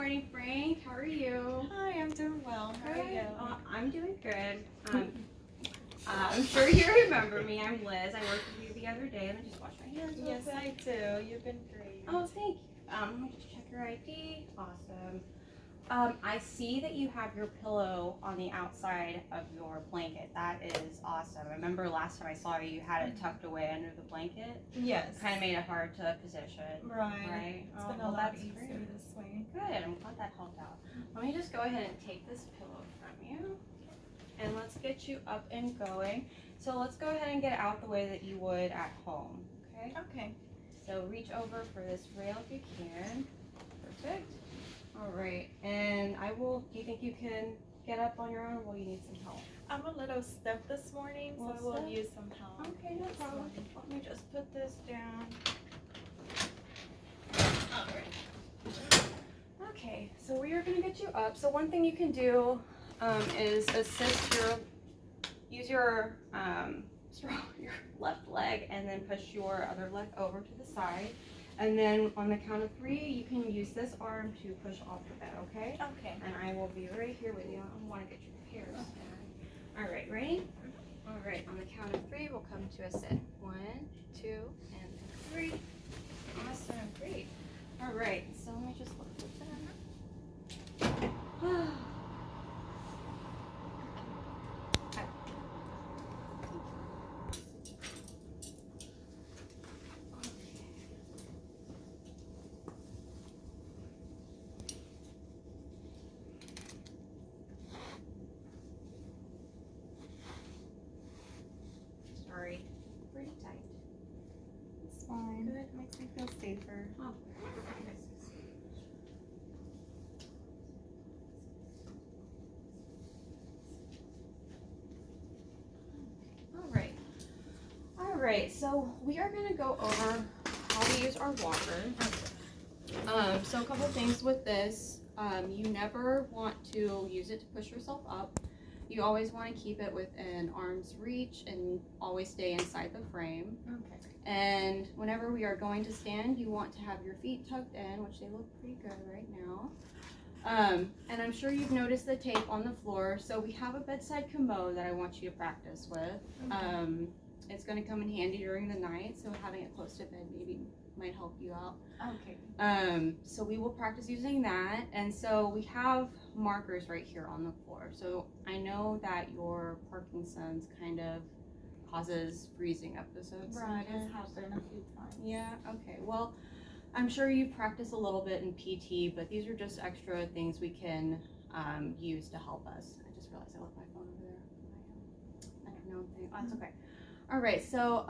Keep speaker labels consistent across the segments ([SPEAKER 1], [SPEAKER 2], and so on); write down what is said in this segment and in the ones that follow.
[SPEAKER 1] Morning, Frank. How are you?
[SPEAKER 2] Hi, I'm doing well. How are you?
[SPEAKER 1] I'm doing good. I'm sure you remember me. I'm Liz. I worked with you the other day. Let me just wash my hands.
[SPEAKER 2] Yes, I do. You've been great.
[SPEAKER 1] Oh, thank you. Let me just check your ID. Awesome. I see that you have your pillow on the outside of your blanket. That is awesome. I remember last time I saw you, you had it tucked away under the blanket.
[SPEAKER 2] Yes.
[SPEAKER 1] Kind of made it hard to position.
[SPEAKER 2] Right. It's been a lot easier this way.
[SPEAKER 1] Good. I'm glad that helped out. Let me just go ahead and take this pillow from you. And let's get you up and going. So let's go ahead and get out the way that you would at home. Okay?
[SPEAKER 2] Okay.
[SPEAKER 1] So reach over for this rail if you can. Perfect. All right. And do you think you can get up on your own, or will you need some help?
[SPEAKER 2] I'm a little stiff this morning, so I will use some help.
[SPEAKER 1] Okay, no problem. Let me just put this down. All right. Okay, so we are going to get you up. So one thing you can do is use your left leg and then push your other leg over to the side. And then on the count of 3, you can use this arm to push off the bed, okay?
[SPEAKER 2] Okay.
[SPEAKER 1] And I will be right here with you. I want to get your hair. All right, ready? All right, on the count of 3, we'll come to a sit. 1, 2, and 3. Awesome, great. All right, so let me just look at that. Sorry, pretty tight.
[SPEAKER 2] It's fine. Good. It makes me feel safer.
[SPEAKER 1] Oh. All right, so we are going to go over how to use our walker. So a couple things with this. You never want to use it to push yourself up. You always want to keep it within arm's reach and always stay inside the frame.
[SPEAKER 2] Okay.
[SPEAKER 1] And whenever we are going to stand, you want to have your feet tucked in, which they look pretty good right now. And I'm sure you've noticed the tape on the floor. So we have a bedside commode that I want you to practice with.
[SPEAKER 2] Okay.
[SPEAKER 1] It's going to come in handy during the night, so having it close to bed maybe might help you out.
[SPEAKER 2] Okay.
[SPEAKER 1] So we will practice using that. And so we have markers right here on the floor. So I know that your Parkinson's kind of causes freezing episodes.
[SPEAKER 2] Right, it's happened a few times.
[SPEAKER 1] Yeah, okay. Well, I'm sure you practice a little bit in PT, but these are just extra things we can use to help us. I just realized I left my phone over there. I don't know. Oh, that's okay. All right, so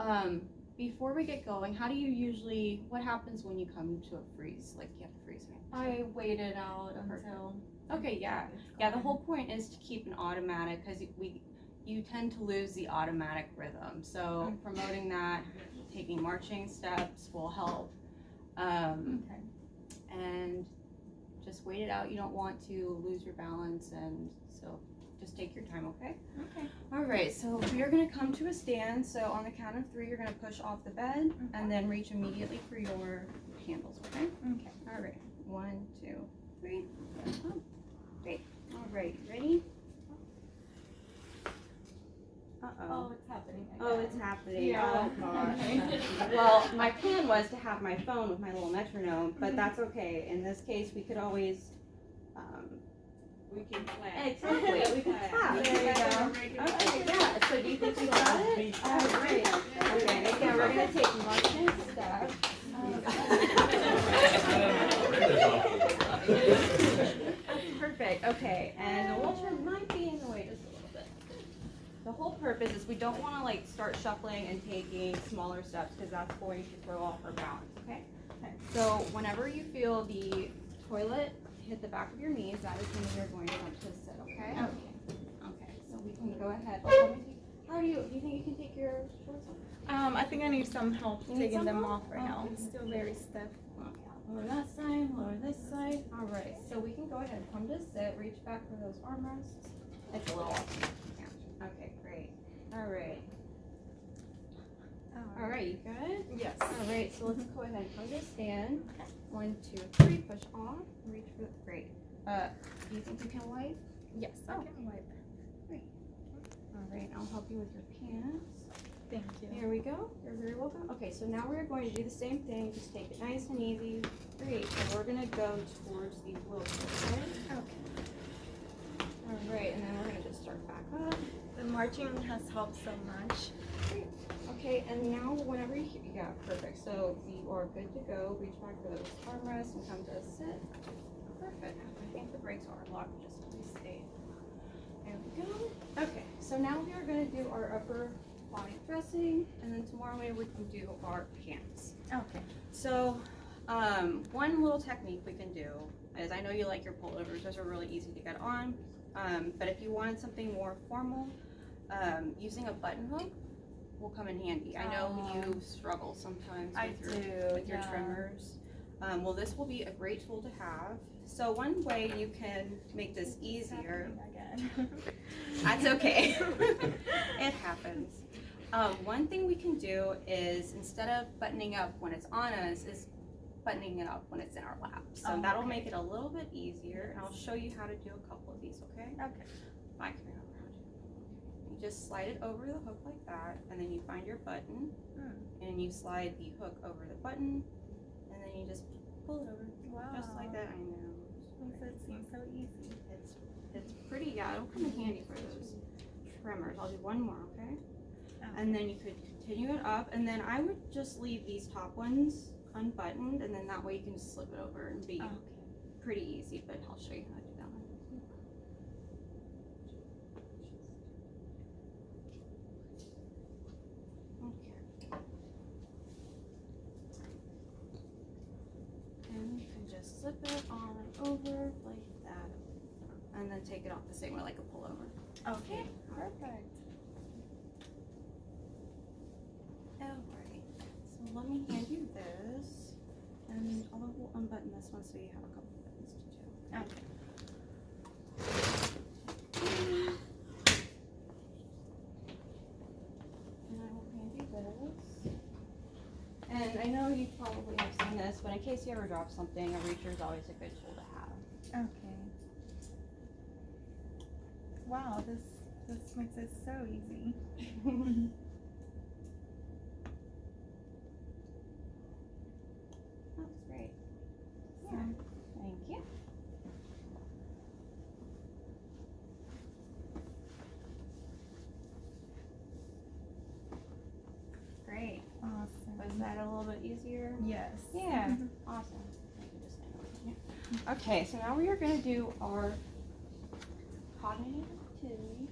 [SPEAKER 1] before we get going, what happens when you come to a freeze? Like you have to freeze, right?
[SPEAKER 2] I waited out until.
[SPEAKER 1] Okay, yeah. Yeah, the whole point is to keep an automatic, because you tend to lose the automatic rhythm. So promoting that, taking marching steps will help.
[SPEAKER 2] Okay.
[SPEAKER 1] And just wait it out. You don't want to lose your balance, and so just take your time, okay?
[SPEAKER 2] Okay.
[SPEAKER 1] All right, so we are going to come to a stand. So on the count of 3, you're going to push off the bed and then reach immediately for your handles, okay?
[SPEAKER 2] Okay.
[SPEAKER 1] All right, 1, 2, 3. Great. All right, ready?
[SPEAKER 2] Oh, it's happening again.
[SPEAKER 1] Oh, it's happening.
[SPEAKER 2] Yeah.
[SPEAKER 1] Oh, gosh. Well, my plan was to have my phone with my little metronome, but that's okay. In this case, we could always...
[SPEAKER 3] we can clap.
[SPEAKER 1] Exactly. We can clap.
[SPEAKER 2] There you go.
[SPEAKER 1] Okay, yeah. So do you think you got it? Oh, great. Okay, again, we're going to take marching steps. Perfect. Okay, and the wheelchair might be in the way just a little bit. The whole purpose is we don't want to like start shuffling and taking smaller steps, because that's going to throw off our balance, okay? So whenever you feel the toilet hit the back of your knees, that is when you're going to come to sit, okay? Okay, so we can go ahead. Do you think you can take your shorts off?
[SPEAKER 2] I think I need some help taking them off right now. It's still very stiff.
[SPEAKER 1] Okay, lower that side, lower this side. All right, so we can go ahead and come to sit. Reach back for those armrests. It's a little off. Yeah. Okay, great. All right. All right, you good?
[SPEAKER 2] Yes.
[SPEAKER 1] All right, so let's go ahead and come to stand. 1, 2, 3, push off, reach for the, great. Do you think you can wipe?
[SPEAKER 2] Yes, I can wipe.
[SPEAKER 1] Great. All right, I'll help you with your pants.
[SPEAKER 2] Thank you.
[SPEAKER 1] Here we go. You're very welcome. Okay, so now we're going to do the same thing. Just take it nice and easy. Great. So we're gonna go towards the wheelchair.
[SPEAKER 2] Okay.
[SPEAKER 1] All right, and then we're gonna just start back up.
[SPEAKER 2] The marching has helped so much.
[SPEAKER 1] Great. Okay, and now whenever you, yeah, perfect. So you are good to go. Reach back for those armrests and come to a sit. Perfect. I think the brakes are locked just to be safe. There we go. Okay, so now we are going to do our upper body dressing, and then tomorrow we can do our pants.
[SPEAKER 2] Okay.
[SPEAKER 1] So, one little technique we can do is, I know you like your pullovers, those are really easy to get on, but if you wanted something more formal, using a button hook will come in handy. I know you struggle sometimes with your trimmers. Well, this will be a great tool to have. So one way you can make this easier, that's okay, it happens. One thing we can do is, instead of buttoning up when it's on us, is buttoning it up when it's in our lap. So that'll make it a little bit easier, and I'll show you how to do a couple of these, okay?
[SPEAKER 2] Okay.
[SPEAKER 1] Bye, come here. You just slide it over the hook like that, and then you find your button, and you slide the hook over the button, and then you just pull it over.
[SPEAKER 2] Wow.
[SPEAKER 1] Just like that. I know.
[SPEAKER 2] Makes it seem so easy.
[SPEAKER 1] It's pretty, yeah, it'll come in handy for those trimmers. I'll do one more, okay?
[SPEAKER 2] Okay.
[SPEAKER 1] And then you could continue it up, and then I would just leave these top ones unbuttoned, and then that way you can just slip it over and be pretty easy, but I'll show you how to do that one. Okay. And you can just slip it on over like that, and then take it off the same way, like a pullover.
[SPEAKER 2] Okay, perfect.
[SPEAKER 1] Alright, so let me hand you this, and although we'll unbutton this one so you have a couple of buttons to do.
[SPEAKER 2] Okay.
[SPEAKER 1] And I will hand you this. And I know you probably have seen this, but in case you ever drop something, a reacher is always a good tool to have.
[SPEAKER 2] Okay. Wow, this makes it so easy.
[SPEAKER 1] That's great. Yeah. Thank you. Great.
[SPEAKER 2] Awesome.
[SPEAKER 1] Was that a little bit easier?
[SPEAKER 2] Yes.
[SPEAKER 1] Yeah. Awesome. Thank you. Just stand over here. Okay, so now we are going to do our cognitive activity.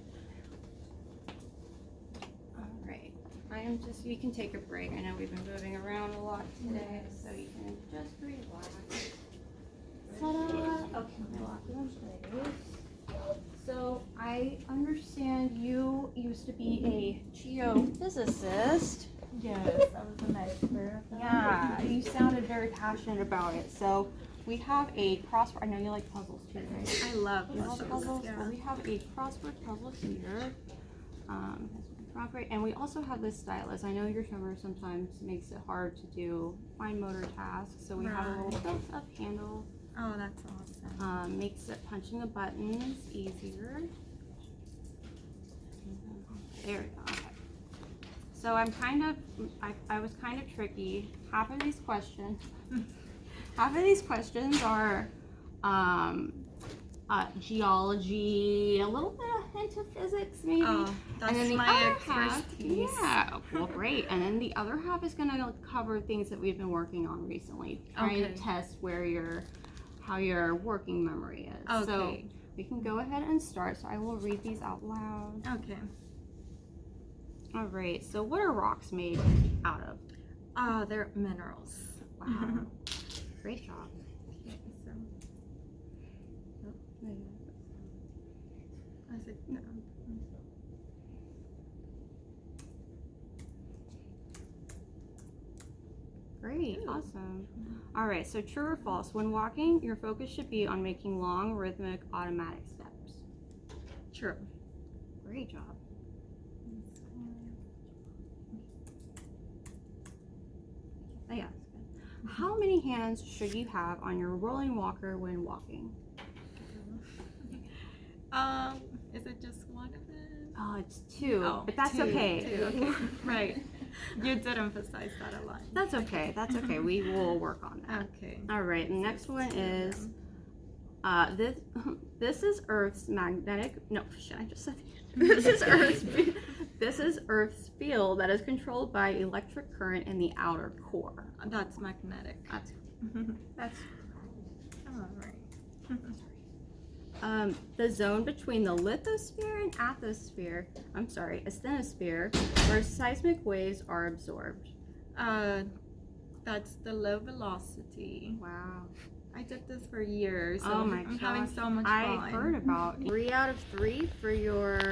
[SPEAKER 1] All right. I am just, you can take a break. I know we've been moving around a lot today, so you can just relax. Ta-da. Okay, lock it in place. So I understand you used to be a geophysicist.
[SPEAKER 2] Yes, I was an expert.
[SPEAKER 1] Yeah, you sounded very passionate about it. So we have a crossword. I know you like puzzles too, right?
[SPEAKER 2] I love
[SPEAKER 1] You love puzzles.
[SPEAKER 2] Yeah.
[SPEAKER 1] Well, we have a crossword puzzle here. And we also have this stylus. I know your trimmer sometimes makes it hard to do fine motor tasks, so we have a little built-up handle.
[SPEAKER 2] Oh, that's awesome.
[SPEAKER 1] Makes it punching the buttons easier. There we go. Okay. So I was kind of tricky. Half of these questions are geology, a little bit of hint of physics maybe.
[SPEAKER 2] Oh, that's
[SPEAKER 1] and then the
[SPEAKER 2] my
[SPEAKER 1] other half,
[SPEAKER 2] expertise.
[SPEAKER 1] yeah, well, great. And then the other half is gonna cover things that we've been working on recently, trying to test how your working memory is.
[SPEAKER 2] Okay.
[SPEAKER 1] So we can go ahead and start. So I will read these out loud.
[SPEAKER 2] Okay.
[SPEAKER 1] All right. So what are rocks made out of?
[SPEAKER 2] Oh, they're minerals.
[SPEAKER 1] Wow. Great job.
[SPEAKER 2] Okay, so
[SPEAKER 1] Oh,
[SPEAKER 2] I said no.
[SPEAKER 1] great. Awesome. All right. So true or false? When walking, your focus should be on making long, rhythmic, automatic steps.
[SPEAKER 2] True.
[SPEAKER 1] Great job. Yeah, that's good. How many hands should you have on your rolling walker when walking?
[SPEAKER 2] Is it just one of them?
[SPEAKER 1] Oh, it's two,
[SPEAKER 2] Oh,
[SPEAKER 1] but that's
[SPEAKER 2] two,
[SPEAKER 1] okay.
[SPEAKER 2] two, okay. Right. You did emphasize that a lot.
[SPEAKER 1] That's okay. That's okay. We will work on that.
[SPEAKER 2] Okay.
[SPEAKER 1] All right. The next one is this. This is Earth's magnetic. No, shit. I just said. This is Earth's. This is Earth's field that is controlled by electric current in the outer core.
[SPEAKER 2] That's magnetic.
[SPEAKER 1] That's.
[SPEAKER 2] All right.
[SPEAKER 1] The zone between the lithosphere and asthenosphere, where seismic waves are absorbed.
[SPEAKER 2] That's the low velocity.
[SPEAKER 1] Wow.
[SPEAKER 2] I did this for years, so
[SPEAKER 1] Oh my
[SPEAKER 2] I'm
[SPEAKER 1] gosh.
[SPEAKER 2] having so much fun.
[SPEAKER 1] I heard about 3 out of 3 for your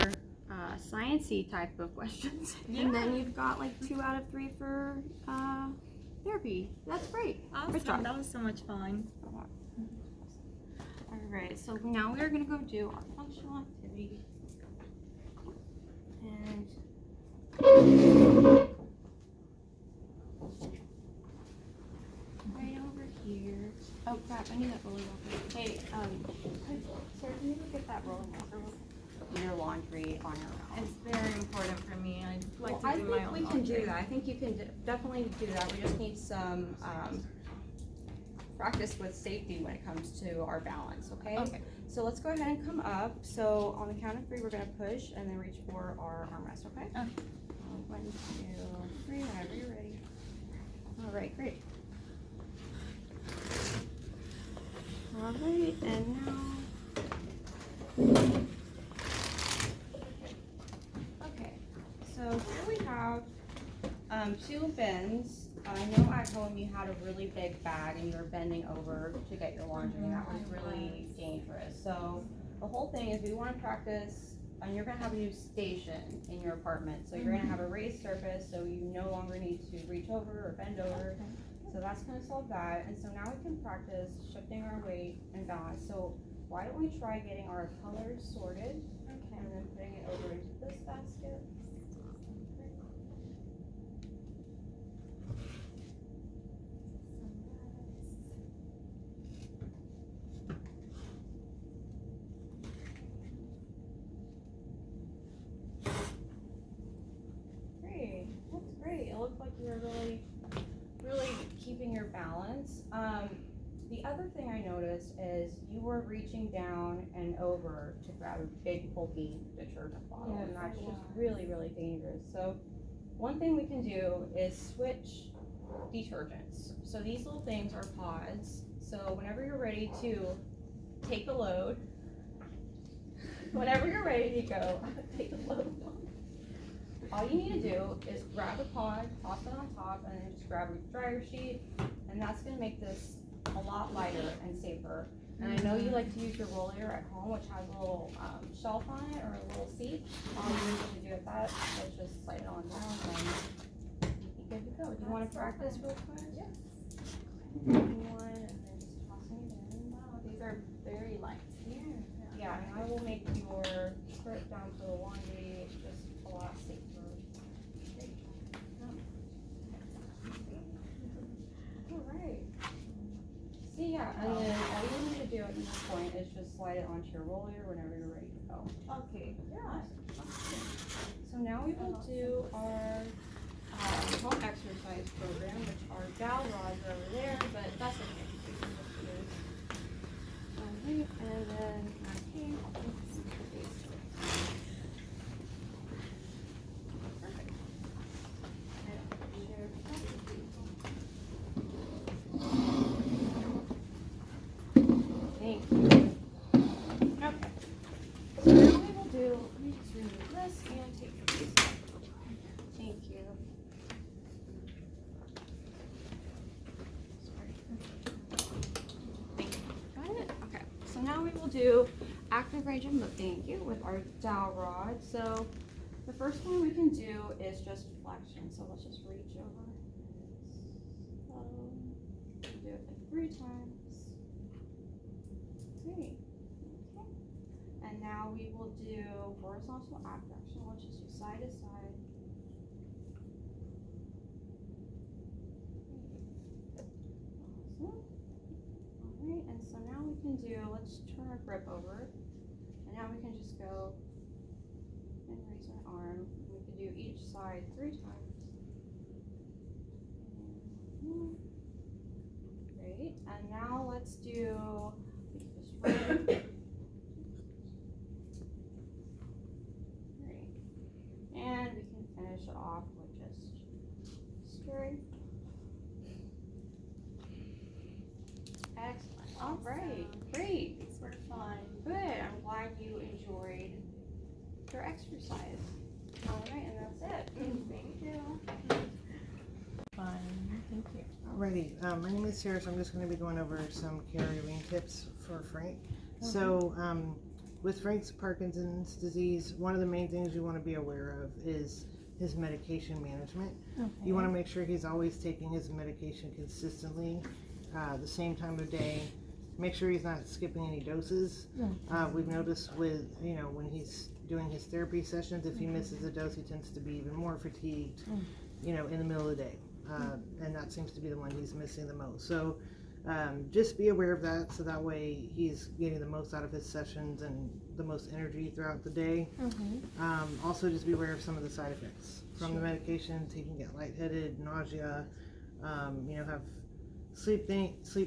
[SPEAKER 1] science-y type of questions.
[SPEAKER 2] Yeah.
[SPEAKER 1] And then you've got like 2 out of 3 for therapy. That's great. Good job.
[SPEAKER 2] Awesome. That was so much fun.
[SPEAKER 1] Alright, so now we are going to go do our functional activity. And right over here. Oh crap, I need that rolling walker. Hey, sir, can you go get that rolling walker real quick? Your laundry on your own.
[SPEAKER 2] It's very important for me. I like
[SPEAKER 1] Well,
[SPEAKER 2] to do my own
[SPEAKER 1] we can
[SPEAKER 2] laundry.
[SPEAKER 1] do that. I think you can definitely do that. We just need some practice with safety when it comes to our balance, okay?
[SPEAKER 2] Okay.
[SPEAKER 1] So let's go ahead and come up. So on the count of 3, we're going to push and then reach for our armrest, okay?
[SPEAKER 2] Okay.
[SPEAKER 1] 1, 2, 3, whenever you're ready. All right, great. All right, and now. Okay, so here we have 2 bins. I know at home you had a really big bag and you were bending over to get your laundry, and that was really dangerous. So the whole thing is we want to practice, and you're going to have a new station in your apartment. So you're going to have a raised surface, so you no longer need to reach over or bend over. So that's going to solve that. And so now we can practice shifting our weight and balance. So why don't we try getting our colors sorted and then putting it over into this basket. Great, that's great. It looked like you were really keeping your balance. The other thing I noticed is you were reaching down and over to grab a big bulky detergent bottle, and that's just really dangerous. So one thing we can do is switch detergents. So these little things are pods. So whenever you're ready to take a load, whenever you're ready to go, take a load. All you need to do is grab a pod, toss it on top, and then just grab a dryer sheet, and that's going to make this a lot lighter and safer. And I know you like to use your roller at home, which has a little shelf on it or a little seat. All you need to do with that is just slide it on down and you'll be good to go. Do you want to practice real quick?
[SPEAKER 2] Yes.
[SPEAKER 1] One, and then just tossing it in.
[SPEAKER 2] Wow, these are very light.
[SPEAKER 1] Yeah, and I will make your squirt down to the laundry just a lot safer. All right. See, yeah, and then all you need to do at this point is just slide it onto your roller whenever you're ready to go.
[SPEAKER 2] Okay.
[SPEAKER 1] Yeah. So now we will do our home exercise program, which our dowel rods are over there, but that's okay. We can just use. Alright, and then okay. Perfect. Thank you. Okay. So now we will do, let me just remove this and take your piece off. Thank you. Sorry. Thank you. Got it? Okay. So now we will do active range of motion, thank you, with our dowel rod. So the first one we can do is just flexion. So let's just reach over. Do it like 3 times. Great. Okay. And now we will do horizontal abduction. Let's just do side to side. Awesome. Alright, and so now we can do, let's turn our grip over. And now we can just go and raise our arm. We can do each side 3 times. Great. And now let's do, we can just run. Great. And we can finish it off with just straight. Excellent. All right. Great.
[SPEAKER 2] These were fun.
[SPEAKER 1] Good. I'm glad you enjoyed your exercise. All right, and that's it. Thank you.
[SPEAKER 2] Fun. Thank you.
[SPEAKER 3] Alrighty, my name is Sarah, so I'm just going to be going over some care relieving tips for Frank. So, with Frank's Parkinson's disease, one of the main things you want to be aware of is his medication management. You want to make sure he's always taking his medication consistently, the same time of day. Make sure he's not skipping any doses. We've noticed with, when he's doing his therapy sessions, if he misses a dose, he tends to be even more fatigued, in the middle of the day. And that seems to be the one he's missing the most. So just be aware of that, so that way he's getting the most out of his sessions and the most energy throughout the day. Also just be aware of some of the side effects from the medications. He can get lightheaded, nausea, have sleep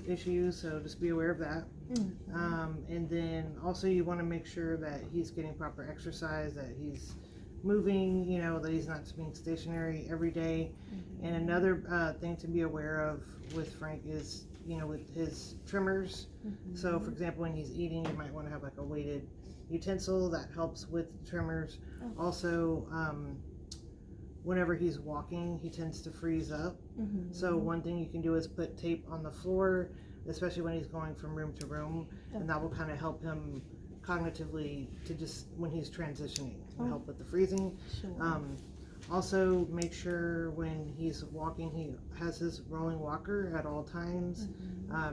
[SPEAKER 3] issues, so just be aware of that. And then also you want to make sure that he's getting proper exercise, that he's moving, that he's not being stationary every day. And another thing to be aware of with Frank is, with his tremors. So for example, when he's eating, you might want to have like a weighted utensil that helps with tremors. Also, whenever he's walking, he tends to freeze up. So one thing you can do is put tape on the floor, especially when he's going from room to room, and that will kind of help him cognitively to just when he's transitioning, help with the freezing. Also make sure when he's walking he has his rolling walker at all times,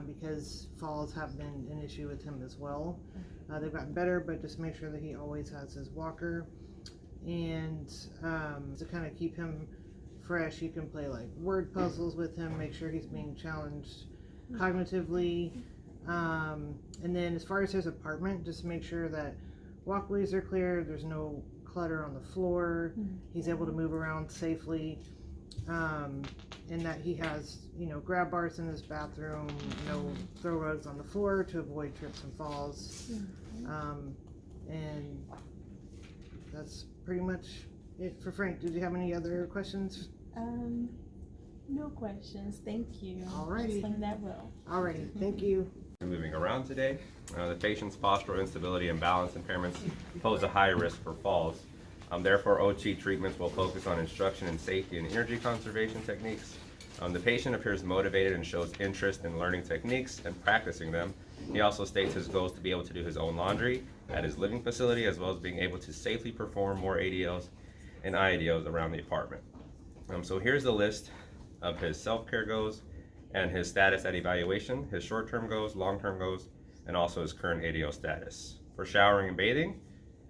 [SPEAKER 3] because falls have been an issue with him as well. They've gotten better, but just make sure that he always has his walker. And to kind of keep him fresh, you can play like word puzzles with him, make sure he's being challenged cognitively. And then as far as his apartment, just make sure that walkways are clear, there's no clutter on the floor, he's able to move around safely, and that he has, grab bars in his bathroom, no throw rugs on the floor to avoid trips and falls. And that's pretty much it for Frank. Did you have any other questions?
[SPEAKER 2] No questions. Thank you.
[SPEAKER 3] Alrighty.
[SPEAKER 2] Explained that well.
[SPEAKER 3] Alrighty, thank you.
[SPEAKER 4] Moving around today, the patient's postural instability and balance impairments pose a high risk for falls. Therefore, OT treatments will focus on instruction in safety and energy conservation techniques. The patient appears motivated and shows interest in learning techniques and practicing them. He also states his goals to be able to do his own laundry at his living facility, as well as being able to safely perform more ADLs and IADLs around the apartment. So here's the list of his self-care goals and his status at evaluation, his short-term goals, long-term goals, and also his current ADL status. For showering and bathing,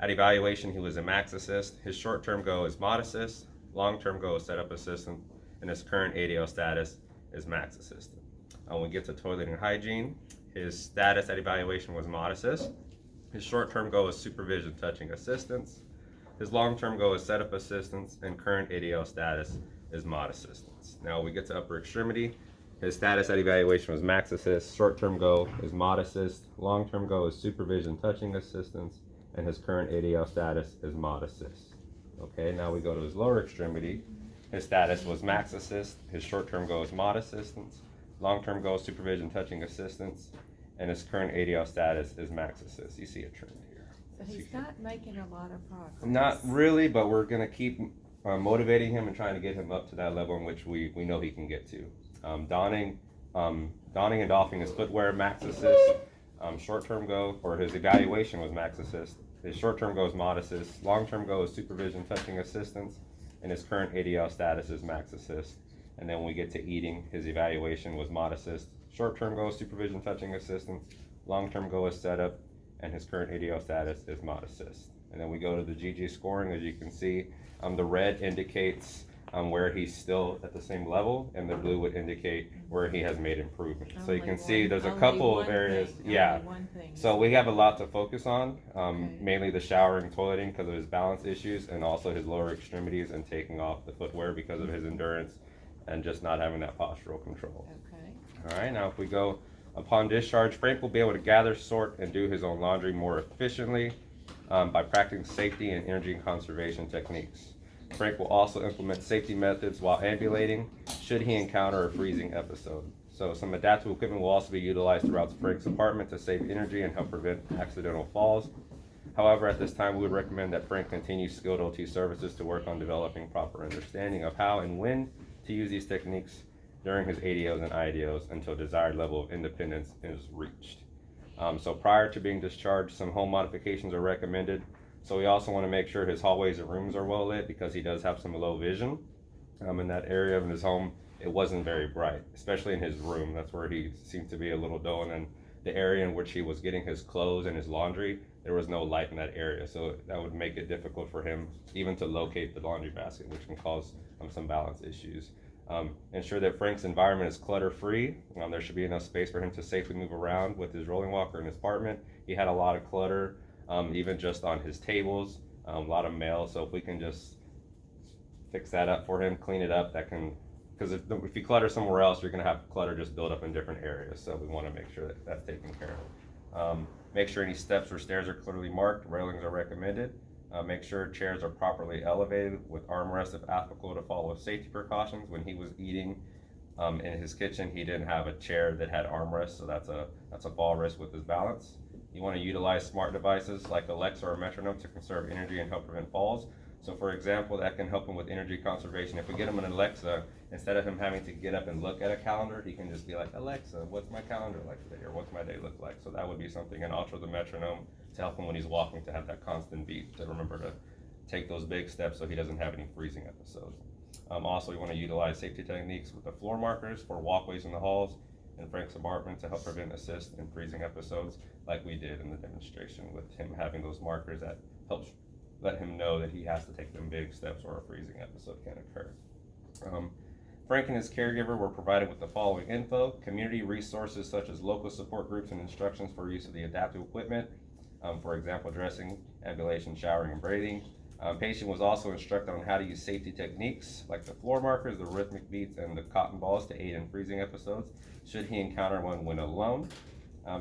[SPEAKER 4] at evaluation he was a max assist, his short-term goal is mod assist, long-term goal is setup assistant, and his current ADL status is max assistant. When we get to toilet and hygiene, his status at evaluation was mod assist, his short-term goal is supervision touching assistance, his long-term goal is setup assistance, and current ADL status is mod assistance. Now we get to upper extremity. His status at evaluation was max assist, short-term goal is mod assist, long-term goal is supervision touching assistance, and his current ADL status is mod assist. Okay, now we go to his lower extremity. His status was max assist, his short-term goal is mod assistance, long-term goal is supervision touching assistance, and his current ADL status is max assist. You see a trend here.
[SPEAKER 5] So he's not making a lot of progress.
[SPEAKER 4] Not really, but we're gonna keep motivating him and trying to get him up to that level in which we know he can get to. Donning and doffing his footwear, max assist. Short-term goal, or his evaluation was max assist. His short-term goal is mod assist. Long-term goal is supervision touching assistance, and his current ADL status is max assist. And then when we get to eating, his evaluation was mod assist. Short-term goal is supervision touching assistance. Long-term goal is setup, and his current ADL status is mod assist. And then we go to the GG scoring. As you can see, the red indicates where he's still at the same level, and the blue would indicate where he has made improvement. So you can see there's a couple of areas. Yeah. So we have a lot to focus on, mainly the showering, toileting because of his balance issues, and also his lower extremities and taking off the footwear because of his endurance and just not having that postural control.
[SPEAKER 5] Okay.
[SPEAKER 4] All right, now if we go upon discharge, Frank will be able to gather, sort, and do his own laundry more efficiently by practicing safety and energy conservation techniques. Frank will also implement safety methods while ambulating should he encounter a freezing episode. So some adaptive equipment will also be utilized throughout Frank's apartment to save energy and help prevent accidental falls. However, at this time, we would recommend that Frank continue skilled OT services to work on developing proper understanding of how and when to use these techniques during his ADOs and IDOs until desired level of independence is reached. So prior to being discharged, some home modifications are recommended. So we also want to make sure his hallways and rooms are well lit because he does have some low vision. In that area of his home, it wasn't very bright, especially in his room. That's where he seemed to be a little dull. And then the area in which he was getting his clothes and his laundry, there was no light in that area. So that would make it difficult for him even to locate the laundry basket, which can cause some balance issues. Ensure that Frank's environment is clutter-free. There should be enough space for him to safely move around with his rolling walker in his apartment. He had a lot of clutter, even just on his tables, a lot of mail. So if we can just fix that up for him, clean it up, that can, because if you clutter somewhere else, you're going to have clutter just build up in different areas. So we want to make sure that that's taken care of. Make sure any steps or stairs are clearly marked. Railings are recommended. Make sure chairs are properly elevated with armrests if applicable to follow safety precautions. When he was eating in his kitchen, he didn't have a chair that had armrests, so that's a fall risk with his balance. You want to utilize smart devices like Alexa or metronome to conserve energy and help prevent falls. So for example, that can help him with energy conservation. If we get him an Alexa, instead of him having to get up and look at a calendar, he can just be like, Alexa, what's my calendar like today, or what's my day look like? So that would be something, and also the metronome to help him when he's walking to have that constant beat, to remember to take those big steps so he doesn't have any freezing episodes. Also, you want to utilize safety techniques with the floor markers for walkways in the halls in Frank's apartment to help prevent, assist in freezing episodes, like we did in the demonstration with him having those markers that helps let him know that he has to take them big steps or a freezing episode can occur. Frank and his caregiver were provided with the following info: community resources such as local support groups and instructions for use of the adaptive equipment, for example, dressing, ambulation, showering, and bathing. Patient was also instructed on how to use safety techniques like the floor markers, the rhythmic beats, and the cotton balls to aid in freezing episodes should he encounter one when alone.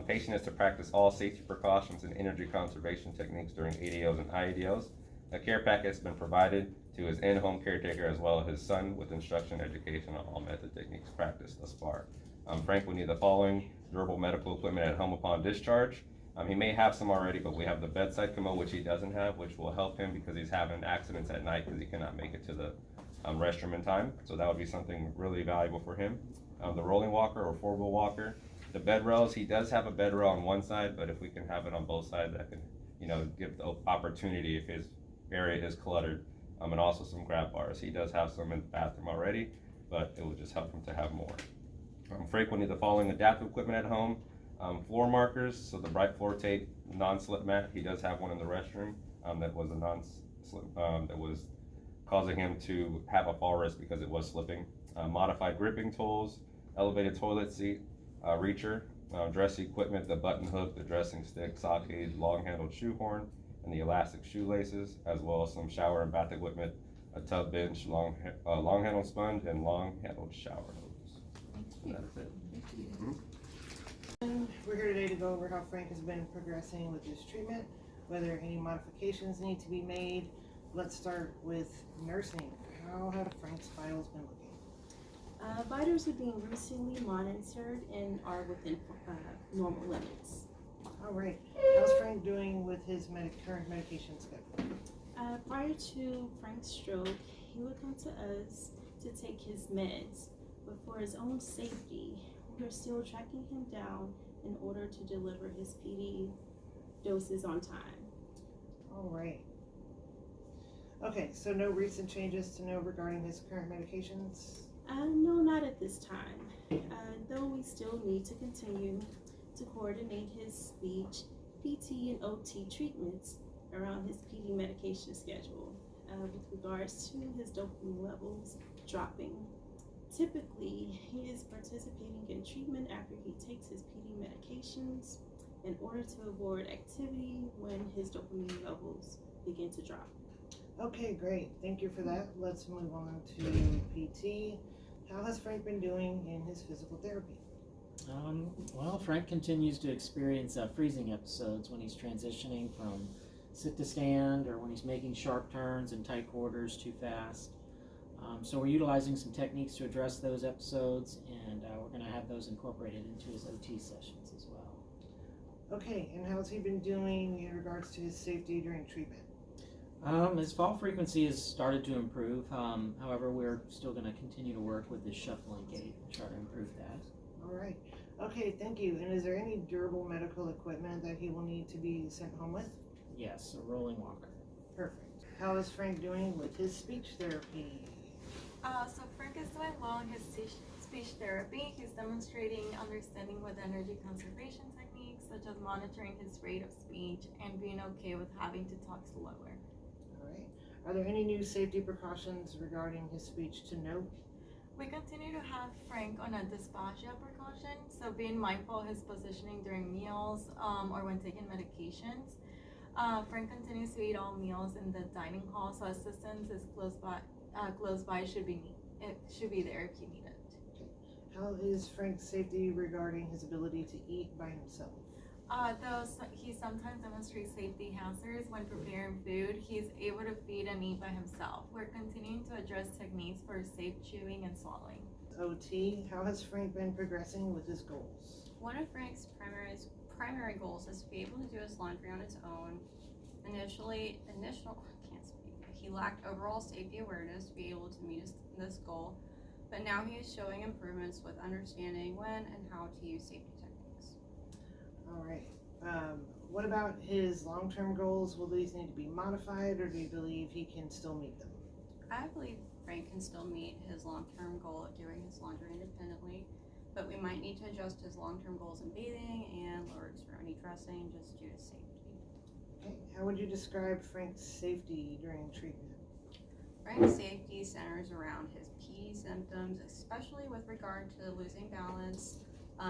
[SPEAKER 4] Patient is to practice all safety precautions and energy conservation techniques during ADOs and IADOs. A care packet has been provided to his in-home caretaker as well as his son with instruction and education on all method techniques practiced thus far. Frank will need the following durable medical equipment at home upon discharge. He may have some already, but we have the bedside commode, which he doesn't have, which will help him because he's having accidents at night because he cannot make it to the restroom in time. So that would be something really valuable for him. The rolling walker or four-wheel walker. The bed rails, he does have a bed rail on one side, but if we can have it on both sides, that can, give the opportunity if his area is cluttered. And also some grab bars. He does have some in the bathroom already, but it will just help him to have more. Frank will need the following adaptive equipment at home. Floor markers, so the bright floor tape, non-slip mat. He does have one in the restroom that was a non-slip, that was causing him to have a fall risk because it was slipping. Modified gripping tools, elevated toilet seat, reacher, dress equipment, the button hook, the dressing stick, socket, long-handled shoehorn, and the elastic shoelaces, as well as some shower and bath equipment, a tub bench, long-handled sponge, and long-handled shower hose. And that is it.
[SPEAKER 3] We're here today to go over how Frank has been progressing with his treatment, whether any modifications need to be made. Let's start with nursing. How have Frank's vitals been looking?
[SPEAKER 2] Vitals are being routinely monitored and are within normal limits.
[SPEAKER 3] All right. How's Frank doing with his current medication schedule?
[SPEAKER 2] Prior to Frank's stroke, he would come to us to take his meds, but for his own safety, we're still tracking him down in order to deliver his PD doses on time.
[SPEAKER 3] All right. Okay, so no recent changes to know regarding his current medications?
[SPEAKER 2] No, not at this time. Though we still need to continue to coordinate his speech, PT, and OT treatments around his PD medication schedule. with regards to his dopamine levels dropping. Typically, he is participating in treatment after he takes his PD medications in order to avoid activity when his dopamine levels begin to drop.
[SPEAKER 3] Okay, great. Thank you for that. Let's move on to PT. How has Frank been doing in his physical therapy?
[SPEAKER 6] Well, Frank continues to experience freezing episodes when he's transitioning from sit to stand or when he's making sharp turns in tight quarters too fast. So we're utilizing some techniques to address those episodes, and we're going to have those incorporated into his OT sessions as well.
[SPEAKER 3] Okay, and how's he been doing in regards to his safety during treatment?
[SPEAKER 6] His fall frequency has started to improve. However, we're still going to continue to work with his shuffling gait and try to improve that.
[SPEAKER 3] All right. Okay, thank you. And is there any durable medical equipment that he will need to be sent home with?
[SPEAKER 6] Yes, a rolling walker.
[SPEAKER 3] Perfect. How is Frank doing with his speech therapy?
[SPEAKER 7] So Frank is doing well in his speech therapy. He's demonstrating understanding with energy conservation techniques, such as monitoring his rate of speech and being okay with having to talk slower.
[SPEAKER 3] All right. Are there any new safety precautions regarding his speech to note?
[SPEAKER 7] We continue to have Frank on a dysphagia precaution, so being mindful of his positioning during meals or when taking medications. Frank continues to eat all meals in the dining hall, so assistance is close by. Should be there if you need it.
[SPEAKER 3] How is Frank's safety regarding his ability to eat by himself?
[SPEAKER 7] He sometimes demonstrates safety hazards when preparing food. He's able to feed and eat by himself. We're continuing to address techniques for safe chewing and swallowing.
[SPEAKER 3] OT, how has Frank been progressing with his goals?
[SPEAKER 8] One of Frank's primary goals is to be able to do his laundry on his own. He lacked overall safety awareness to be able to meet this goal, but now he is showing improvements with understanding when and how to use safety techniques.
[SPEAKER 3] All right. What about his long-term goals? Will these need to be modified, or do you believe he can still meet them?
[SPEAKER 8] I believe Frank can still meet his long-term goal of doing his laundry independently, but we might need to adjust his long-term goals in bathing and lower extremity dressing just due to safety.
[SPEAKER 3] Okay. How would you describe Frank's safety during treatment?
[SPEAKER 8] Frank's safety centers around his PD symptoms, especially with regard to losing balance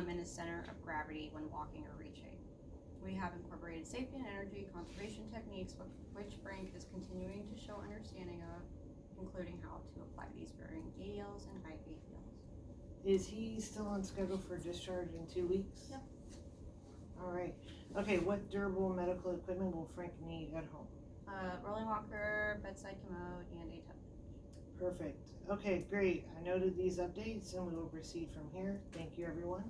[SPEAKER 8] in his center of gravity when walking or reaching. We have incorporated safety and energy conservation techniques, which Frank is continuing to show understanding of, including how to apply these during ADLs and IADLs.
[SPEAKER 3] Is he still on schedule for discharge in 2 weeks?
[SPEAKER 8] Yep.
[SPEAKER 3] All right. Okay, what durable medical equipment will Frank need at home?
[SPEAKER 8] Rolling walker, bedside commode, and a tub.
[SPEAKER 3] Perfect. Okay, great. I noted these updates and we will proceed from here. Thank you, everyone.